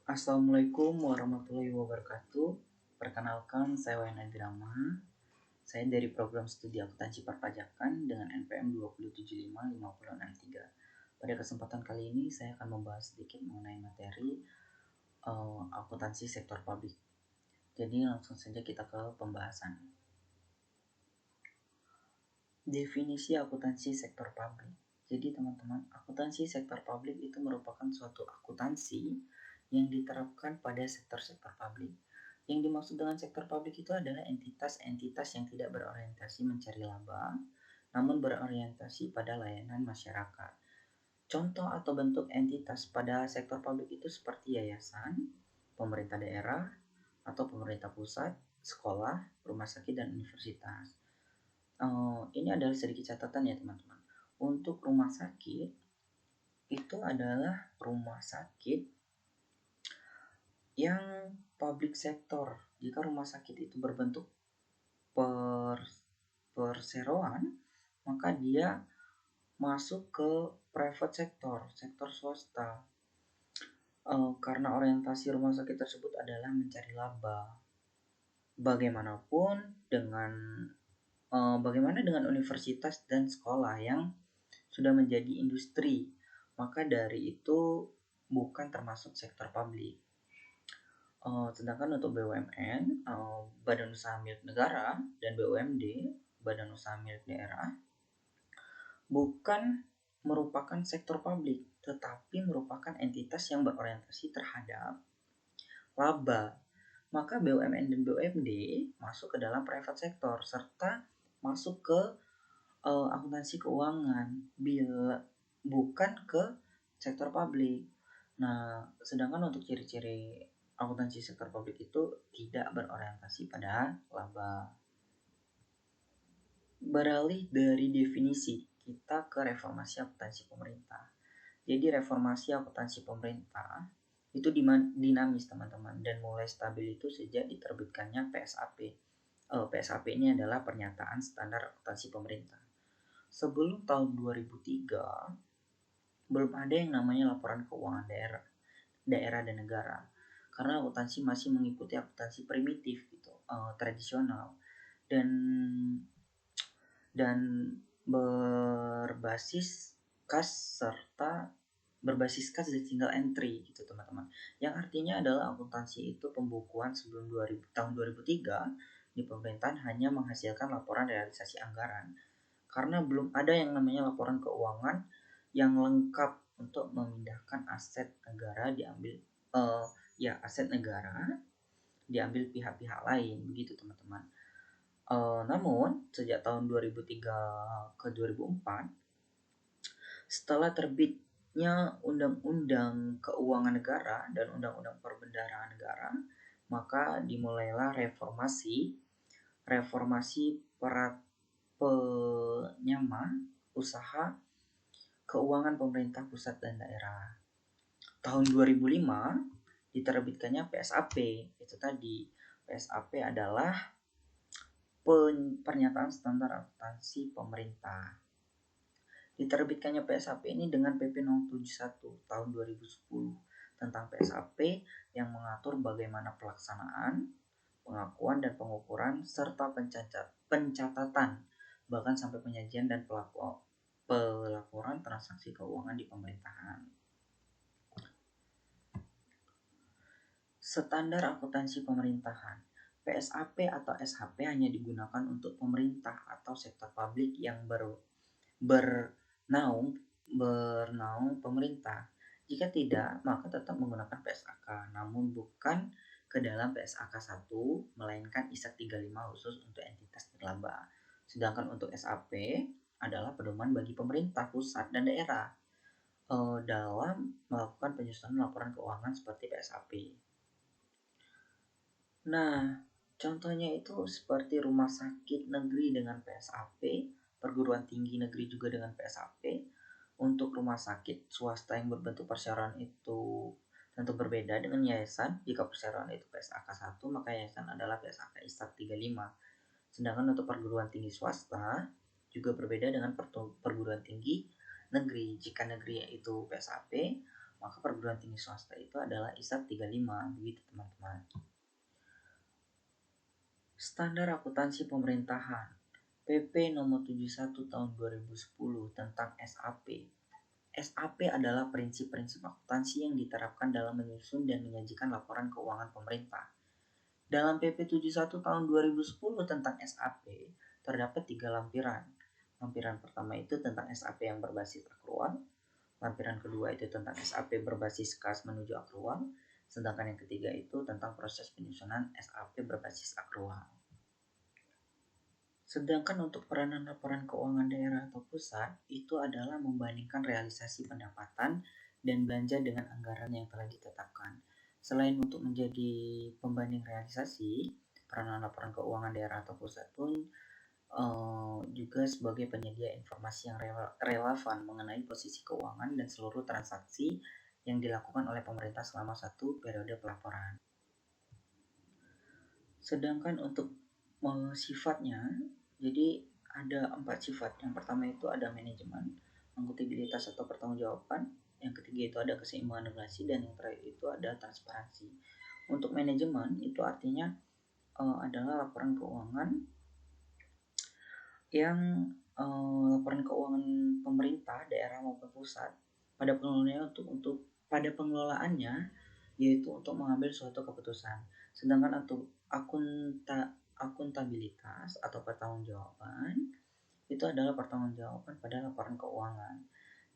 Assalamualaikum warahmatullahi wabarakatuh. Perkenalkan, saya Wayan Adrama. Saya dari program studi akuntansi perpajakan dengan NPM 207550663. Pada kesempatan kali ini saya akan membahas sedikit mengenai materi akuntansi sektor publik. Jadi langsung saja kita ke pembahasan. Definisi akuntansi sektor publik. Jadi teman-teman, akuntansi sektor publik itu merupakan suatu akuntansi yang diterapkan pada sektor-sektor publik. Yang dimaksud dengan sektor publik itu adalah entitas-entitas yang tidak berorientasi mencari laba, namun berorientasi pada layanan masyarakat. Contoh atau bentuk entitas pada sektor publik itu seperti yayasan, pemerintah daerah, atau pemerintah pusat, sekolah, rumah sakit, dan universitas. Ini adalah sedikit catatan ya teman-teman. Untuk rumah sakit, itu adalah rumah sakit yang public sector. Jika rumah sakit itu berbentuk perseroan, maka dia masuk ke private sector, sektor swasta. Karena orientasi rumah sakit tersebut adalah mencari laba. Bagaimana dengan universitas dan sekolah yang sudah menjadi industri, maka dari itu bukan termasuk sektor publik. Sedangkan untuk BUMN, Badan Usaha Milik Negara, dan BUMD, Badan Usaha Milik Daerah, bukan merupakan sektor publik, tetapi merupakan entitas yang berorientasi terhadap laba. Maka BUMN dan BUMD masuk ke dalam private sector serta masuk ke akuntansi keuangan, bukan ke sektor publik. Nah, sedangkan untuk ciri-ciri akuntansi sektor publik itu tidak berorientasi pada laba. Beralih dari definisi, kita ke reformasi akuntansi pemerintah. Jadi reformasi akuntansi pemerintah itu dinamis teman-teman, dan mulai stabil itu sejak diterbitkannya PSAP. PSAP ini adalah pernyataan standar akuntansi pemerintah. Sebelum tahun 2003 belum ada yang namanya laporan keuangan daerah dan negara, karena akuntansi masih mengikuti akuntansi primitif gitu, tradisional dan berbasis kas dan single entry gitu teman-teman. Yang artinya adalah akuntansi itu pembukuan sebelum tahun 2003 di pemerintahan hanya menghasilkan laporan realisasi anggaran, karena belum ada yang namanya laporan keuangan yang lengkap untuk memindahkan aset negara diambil pihak-pihak lain begitu teman-teman. Namun sejak tahun 2003 ke 2004, setelah terbitnya Undang-Undang Keuangan Negara dan Undang-Undang Perbendaharaan Negara, maka dimulailah reformasi penyama usaha keuangan pemerintah pusat dan daerah. Tahun 2005 diterbitkannya PSAP. Itu tadi, PSAP adalah pernyataan standar akuntansi pemerintah. Diterbitkannya PSAP ini dengan PP 071 tahun 2010 tentang PSAP yang mengatur bagaimana pelaksanaan, pengakuan dan pengukuran serta pencatatan, bahkan sampai penyajian dan pelaporan transaksi keuangan di pemerintahan. Standar akuntansi pemerintahan. PSAP atau SHP hanya digunakan untuk pemerintah atau sektor publik yang bernaung pemerintah. Jika tidak, maka tetap menggunakan PSAK, namun bukan ke dalam PSAK 1, melainkan ISAK 35 khusus untuk entitas nirlaba. Sedangkan untuk SAP adalah pedoman bagi pemerintah pusat dan daerah dalam melakukan penyusunan laporan keuangan seperti PSAP. Nah, contohnya itu seperti rumah sakit negeri dengan PSAP, perguruan tinggi negeri juga dengan PSAP. Untuk rumah sakit swasta yang berbentuk perseroan itu tentu berbeda dengan yayasan. Jika perseroan itu PSAK 1, maka yayasan adalah PSAK ISAK 35. Sedangkan untuk perguruan tinggi swasta juga berbeda dengan perguruan tinggi negeri. Jika negeri itu PSAP, maka perguruan tinggi swasta itu adalah ISAT 35, begitu teman-teman. Standar Akuntansi Pemerintahan PP nomor 71 tahun 2010 tentang SAP. SAP adalah prinsip-prinsip akuntansi yang diterapkan dalam menyusun dan menyajikan laporan keuangan pemerintah. Dalam PP 71 tahun 2010 tentang SAP, terdapat 3 lampiran. Lampiran pertama itu tentang SAP yang berbasis akrual, lampiran kedua itu tentang SAP berbasis kas menuju akrual, sedangkan yang ketiga itu tentang proses penyusunan SAP berbasis akrual. Sedangkan untuk peranan laporan keuangan daerah atau pusat itu adalah membandingkan realisasi pendapatan dan belanja dengan anggaran yang telah ditetapkan. Selain untuk menjadi pembanding realisasi, peranan laporan keuangan daerah atau pusat pun juga sebagai penyedia informasi yang relevan mengenai posisi keuangan dan seluruh transaksi yang dilakukan oleh pemerintah selama satu periode pelaporan. Sedangkan untuk sifatnya, jadi ada 4 sifat. Yang pertama itu ada manajemen, akuntabilitas atau pertanggungjawaban. Yang ketiga itu ada keseimbangan regulasi, dan yang terakhir itu ada transparansi. Untuk manajemen itu artinya adalah laporan keuangan yang laporan keuangan pemerintah daerah maupun pusat pada pengelolaannya yaitu untuk mengambil suatu keputusan. Sedangkan untuk akuntabilitas atau pertanggungjawaban itu adalah pertanggungjawaban pada laporan keuangan.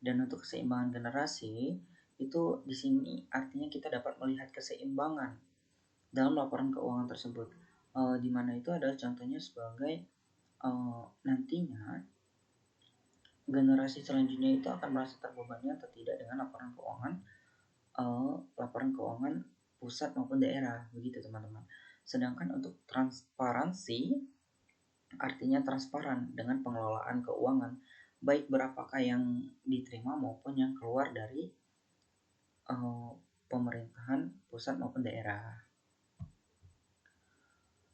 Dan untuk keseimbangan generasi itu di sini artinya kita dapat melihat keseimbangan dalam laporan keuangan tersebut, di mana itu adalah contohnya sebagai nantinya generasi selanjutnya itu akan merasa terbebani atau tidak dengan laporan keuangan pusat maupun daerah, begitu teman-teman. Sedangkan untuk transparansi artinya transparan dengan pengelolaan keuangan, baik berapakah yang diterima maupun yang keluar dari pemerintahan pusat maupun daerah.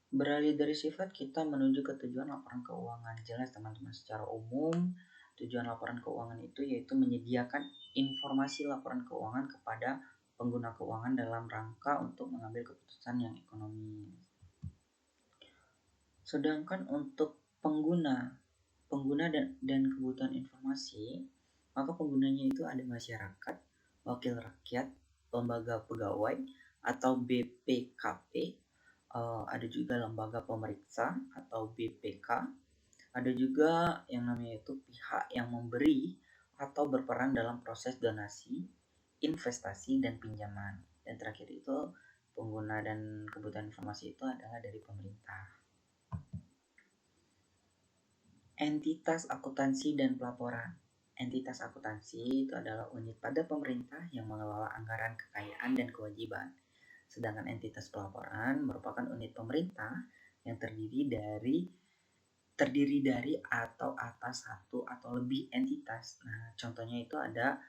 Beralih dari sifat kita menuju ke tujuan laporan keuangan. Jelas teman-teman, secara umum tujuan laporan keuangan itu yaitu menyediakan informasi laporan keuangan kepada pengguna keuangan dalam rangka untuk mengambil keputusan yang ekonomis. Sedangkan untuk pengguna dan kebutuhan informasi, maka penggunanya itu ada masyarakat, wakil rakyat, lembaga pegawai atau BPKP, ada juga lembaga pemeriksa atau BPK, ada juga yang namanya itu pihak yang memberi atau berperan dalam proses donasi, investasi, dan pinjaman. Dan terakhir itu pengguna dan kebutuhan informasi itu adalah dari pemerintah. Entitas akuntansi dan pelaporan. Entitas akuntansi itu adalah unit pada pemerintah yang mengelola anggaran kekayaan dan kewajiban. Sedangkan entitas pelaporan merupakan unit pemerintah yang terdiri dari atau atas satu atau lebih entitas. Nah, contohnya itu ada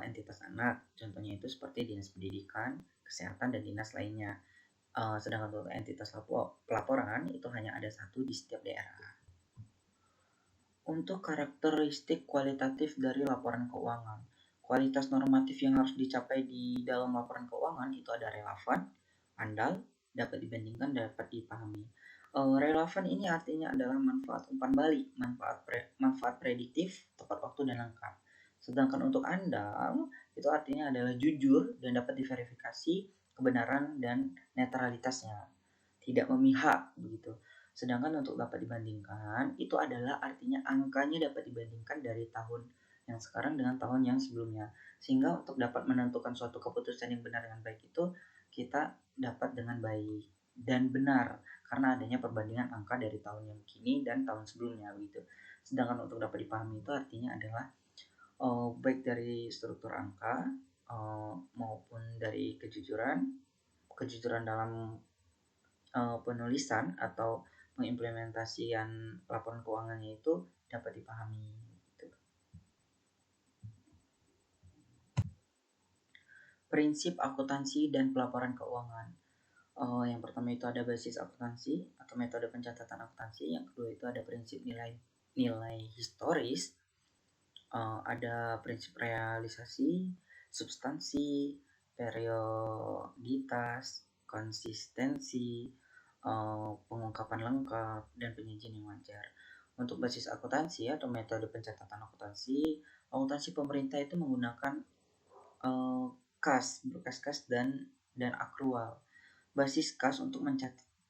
entitas anak. Contohnya itu seperti dinas pendidikan, kesehatan, dan dinas lainnya. Sedangkan untuk entitas pelaporan itu hanya ada satu di setiap daerah. Untuk karakteristik kualitatif dari laporan keuangan, kualitas normatif yang harus dicapai di dalam laporan keuangan itu ada relevan, andal, dapat dibandingkan, dapat dipahami. Relevan ini artinya adalah manfaat umpan balik, manfaat prediktif, tepat waktu, dan lengkap. Sedangkan untuk andal itu artinya adalah jujur dan dapat diverifikasi kebenaran dan netralitasnya, tidak memihak begitu. Sedangkan untuk dapat dibandingkan itu adalah artinya angkanya dapat dibandingkan dari tahun yang sekarang dengan tahun yang sebelumnya, sehingga untuk dapat menentukan suatu keputusan yang benar dan baik itu kita dapat dengan baik dan benar karena adanya perbandingan angka dari tahun yang kini dan tahun sebelumnya begitu. Sedangkan untuk dapat dipahami itu artinya adalah baik dari struktur angka maupun dari kejujuran dalam penulisan atau pengimplementasian laporan keuangannya itu dapat dipahami. Gitu. Prinsip akuntansi dan pelaporan keuangan. Yang pertama itu ada basis akuntansi atau metode pencatatan akuntansi. Yang kedua itu ada prinsip nilai historis, ada prinsip realisasi, substansi, perioditas, konsistensi, pengungkapan lengkap, dan penyajian yang wajar. Untuk basis akuntansi atau metode pencatatan akuntansi, akuntansi pemerintah itu menggunakan kas, berkas kas dan akrual. Basis kas untuk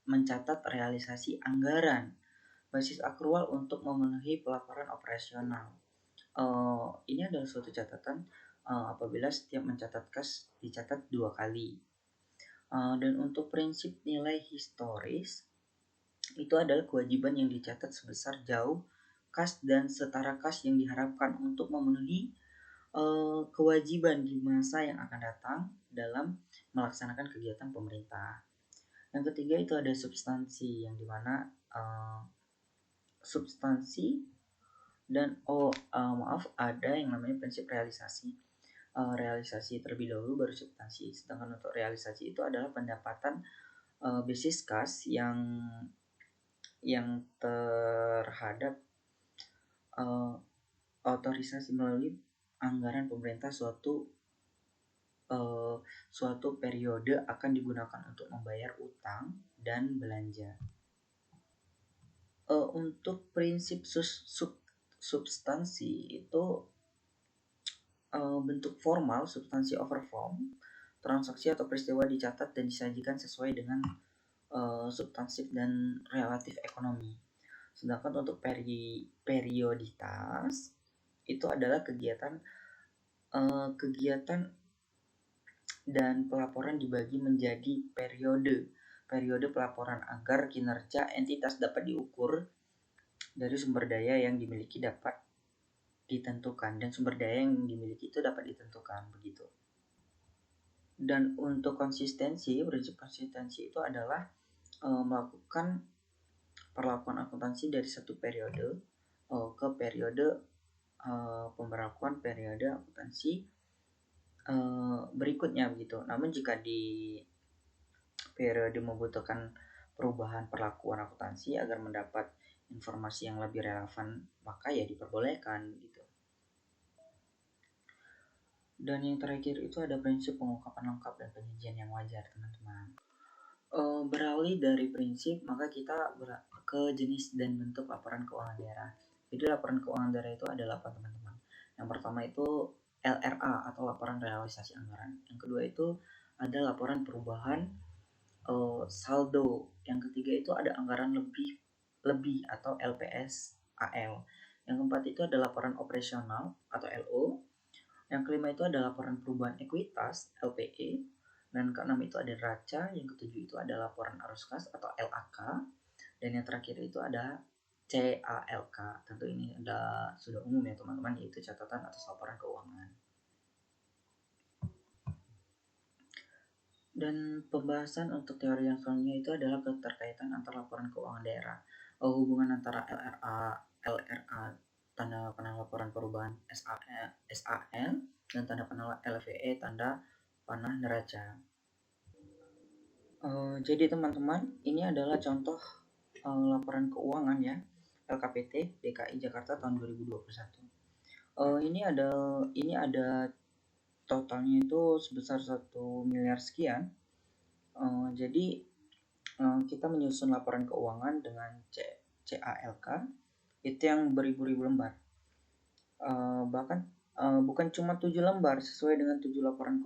mencatat realisasi anggaran. Basis akrual untuk memenuhi pelaporan operasional. Ini adalah suatu catatan apabila setiap mencatat kas dicatat 2 kali. Dan untuk prinsip nilai historis, itu adalah kewajiban yang dicatat sebesar jauh kas dan setara kas yang diharapkan untuk memenuhi kewajiban di masa yang akan datang dalam melaksanakan kegiatan pemerintah. Yang ketiga itu ada substansi, yang dimana substansi dan ada yang namanya prinsip realisasi. Realisasi terlebih dahulu baru substansi. Sedangkan untuk realisasi itu adalah pendapatan basis kas yang terhadap otorisasi melalui anggaran pemerintah suatu periode akan digunakan untuk membayar utang dan belanja. Untuk prinsip substansi itu bentuk formal, substansi over form, transaksi atau peristiwa dicatat dan disajikan sesuai dengan substansif dan relatif ekonomi. Sedangkan untuk perioditas itu adalah kegiatan dan pelaporan dibagi menjadi periode pelaporan agar kinerja entitas dapat diukur dari sumber daya yang dimiliki dapat ditentukan, dan sumber daya yang dimiliki itu dapat ditentukan begitu. Dan untuk konsistensi, prinsip konsistensi itu adalah melakukan perlakuan akuntansi dari satu periode ke periode pemberlakuan periode akuntansi berikutnya begitu. Namun jika di periode membutuhkan perubahan perlakuan akuntansi agar mendapat informasi yang lebih relevan, maka ya diperbolehkan gitu. Dan yang terakhir itu ada prinsip pengungkapan lengkap dan penyajian yang wajar, teman-teman. Beralih dari prinsip, maka kita ke jenis dan bentuk laporan keuangan daerah. Jadi laporan keuangan daerah itu ada 8, teman-teman. Yang pertama itu LRA atau laporan realisasi anggaran. Yang kedua itu ada laporan perubahan saldo. Yang ketiga itu ada anggaran lebih atau LPSAL. Yang keempat itu ada laporan operasional atau LO. Yang kelima itu ada laporan perubahan ekuitas LPE. Dan keenam itu ada neraca. Yang ketujuh itu ada laporan arus kas atau LAK. Dan yang terakhir itu ada CALK. Tentu ini sudah umum ya teman-teman, yaitu catatan atas laporan keuangan. Dan pembahasan untuk teori yang selanjutnya itu adalah keterkaitan antara laporan keuangan daerah, hubungan antara LRA tanda panah laporan perubahan SAL dan tanda panah LVE tanda panah neraca. Jadi teman-teman, ini adalah contoh laporan keuangan ya, LKPT DKI Jakarta tahun 2021. Ini ada totalnya itu sebesar 1 miliar sekian. Jadi kita menyusun laporan keuangan dengan CALK itu yang beribu-ribu lembar. Bahkan bukan cuma 7 lembar sesuai dengan 7 laporan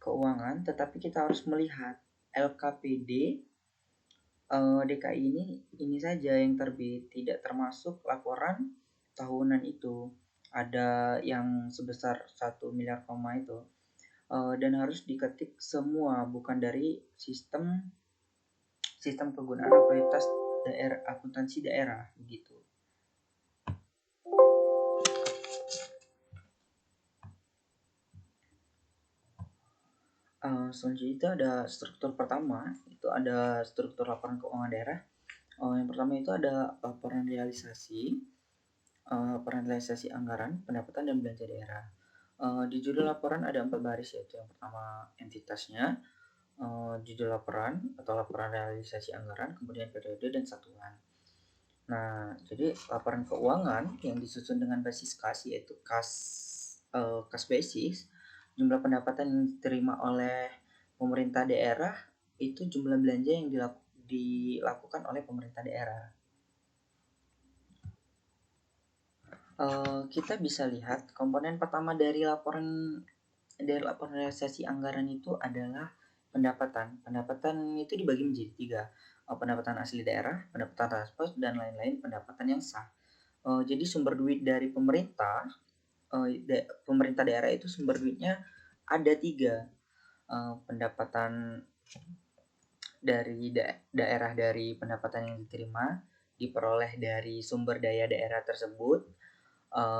keuangan, tetapi kita harus melihat LKPD DKI ini saja yang terbit, tidak termasuk laporan tahunan itu. Ada yang sebesar 1 miliar itu. Dan harus diketik semua, bukan dari sistem kegunaan akuntansi daerah begitu. Selanjutnya itu ada struktur pertama, itu ada struktur laporan keuangan daerah. Yang pertama itu ada laporan realisasi anggaran, pendapatan dan belanja daerah. Di judul laporan ada 4 baris, yaitu yang pertama entitasnya, judul laporan atau laporan realisasi anggaran, kemudian periode dan satuan. Nah, jadi laporan keuangan yang disusun dengan basis kas yaitu kas cash basis, jumlah pendapatan yang diterima oleh pemerintah daerah itu jumlah belanja yang dilakukan oleh pemerintah daerah. Kita bisa lihat komponen pertama dari laporan realisasi anggaran itu adalah pendapatan. Pendapatan itu dibagi menjadi tiga, pendapatan asli daerah, pendapatan transport, dan lain-lain pendapatan yang sah. Jadi sumber duit dari pemerintah, pemerintah daerah itu sumber duitnya ada tiga, pendapatan dari daerah dari pendapatan yang diterima diperoleh dari sumber daya daerah tersebut,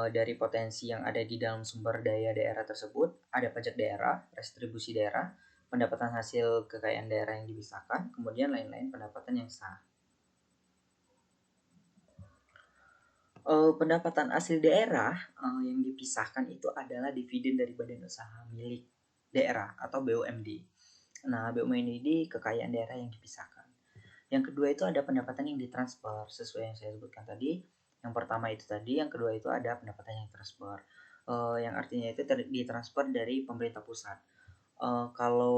dari potensi yang ada di dalam sumber daya daerah tersebut, ada pajak daerah, restribusi daerah, pendapatan hasil kekayaan daerah yang dipisahkan, kemudian lain-lain pendapatan yang sah. Pendapatan asli daerah yang dipisahkan itu adalah dividen dari badan usaha milik daerah atau BUMD. Nah, BUMD kekayaan daerah yang dipisahkan. Yang kedua itu ada pendapatan yang ditransfer sesuai yang saya sebutkan tadi. Yang pertama itu tadi, yang kedua itu ada pendapatan yang transfer. Yang artinya itu ditransfer dari pemerintah pusat. Kalau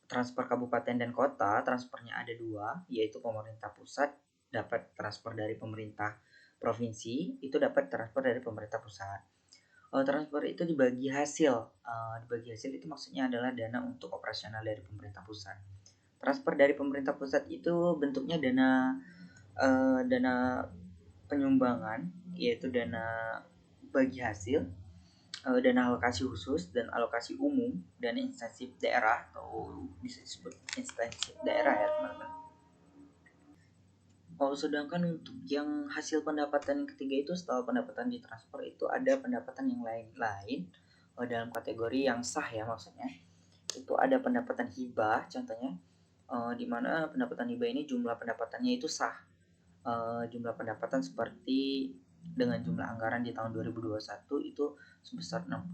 transfer kabupaten dan kota, transfernya ada dua, yaitu pemerintah pusat dapat transfer dari pemerintah provinsi, itu dapat transfer dari pemerintah pusat. Transfer itu dibagi hasil. Dibagi hasil itu maksudnya adalah dana untuk operasional dari pemerintah pusat. Transfer dari pemerintah pusat itu bentuknya dana penyumbangan, yaitu dana bagi hasil, dana alokasi khusus dan alokasi umum, dan insentif daerah atau bisa disebut insentif daerah ya teman-teman. Sedangkan untuk yang hasil pendapatan yang ketiga itu setelah pendapatan ditransfer itu ada pendapatan yang lain-lain dalam kategori yang sah ya, maksudnya itu ada pendapatan hibah contohnya, di mana pendapatan hibah ini jumlah pendapatannya itu sah. Jumlah pendapatan seperti dengan jumlah anggaran di tahun 2021 itu sebesar 65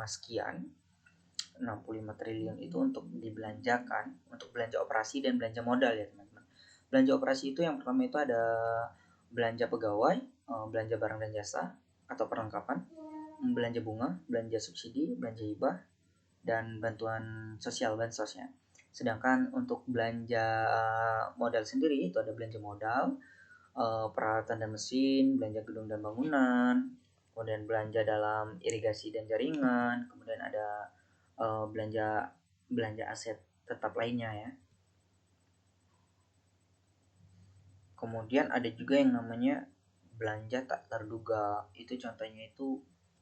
sekian, 65 triliun itu untuk dibelanjakan untuk belanja operasi dan belanja modal ya teman-teman. Belanja operasi itu yang pertama itu ada belanja pegawai, belanja barang dan jasa atau perlengkapan, belanja bunga, belanja subsidi, belanja hibah, dan bantuan sosial bansosnya. Sedangkan untuk belanja modal sendiri itu ada belanja modal, peralatan dan mesin, belanja gedung dan bangunan, kemudian belanja dalam irigasi dan jaringan, kemudian ada belanja aset tetap lainnya ya. Kemudian ada juga yang namanya belanja tak terduga. Itu contohnya itu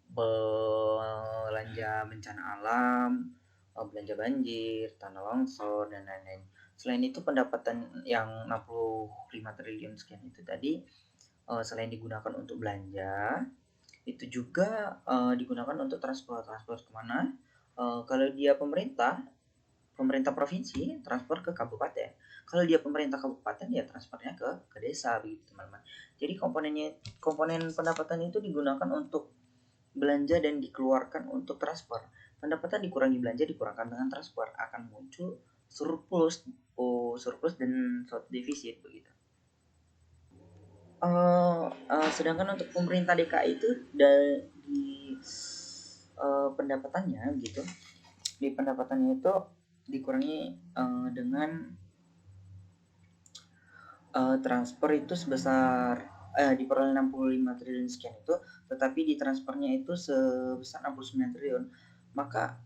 belanja bencana alam, belanja banjir, tanah longsor, dan lain-lain. Selain itu pendapatan yang 65 triliun sekian itu tadi, selain digunakan untuk belanja, itu juga digunakan untuk transport kemana? Kalau dia pemerintah provinsi transfer ke kabupaten. Kalau dia pemerintah kabupaten ya transfernya ke desa begitu teman-teman. Jadi komponen pendapatan itu digunakan untuk belanja dan dikeluarkan untuk transfer. Pendapatan dikurangi belanja dikurangkan dengan transfer akan muncul surplus, dan suatu defisit begitu. Sedangkan untuk pemerintah DKI itu di pendapatannya gitu, di pendapatannya itu dikurangi dengan transfer itu sebesar diperoleh 65 triliun sekian itu, tetapi di transfernya itu sebesar 69 triliun, maka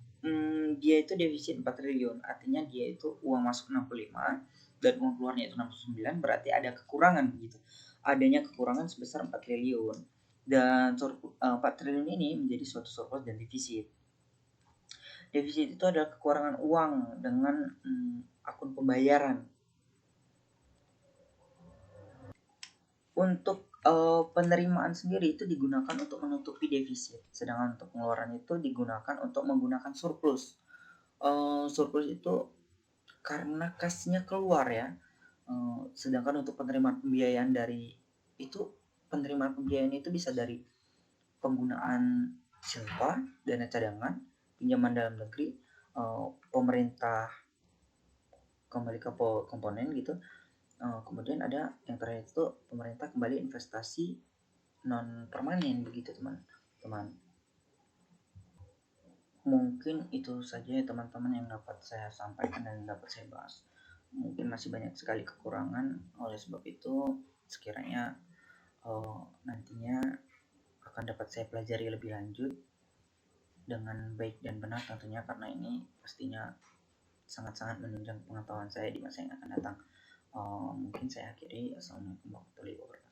dia itu defisit 4 triliun, artinya dia itu uang masuk 65 dan uang keluarnya itu 69, berarti ada kekurangan begitu. Adanya kekurangan sebesar 4 triliun dan 4 triliun ini menjadi suatu surplus dan defisit. Defisit itu adalah kekurangan uang dengan akun pembayaran. Untuk penerimaan sendiri itu digunakan untuk menutupi defisit, sedangkan untuk pengeluaran itu digunakan untuk menggunakan surplus. Surplus itu karena kasnya keluar ya. Sedangkan untuk penerimaan pembiayaan itu bisa dari penggunaan silpa, dana cadangan, pinjaman dalam negeri, pemerintah kembali ke komponen gitu. Kemudian ada yang terakhir itu pemerintah kembali investasi non permanen begitu teman. teman-teman. Mungkin itu saja ya teman-teman yang dapat saya sampaikan dan dapat saya bahas. Mungkin masih banyak sekali kekurangan, oleh sebab itu sekiranya nantinya akan dapat saya pelajari lebih lanjut dengan baik dan benar tentunya, karena ini pastinya sangat-sangat menunjang pengetahuan saya di masa yang akan datang. Mungkin saya akhiri. Assalamualaikum warahmatullahi wabarakatuh.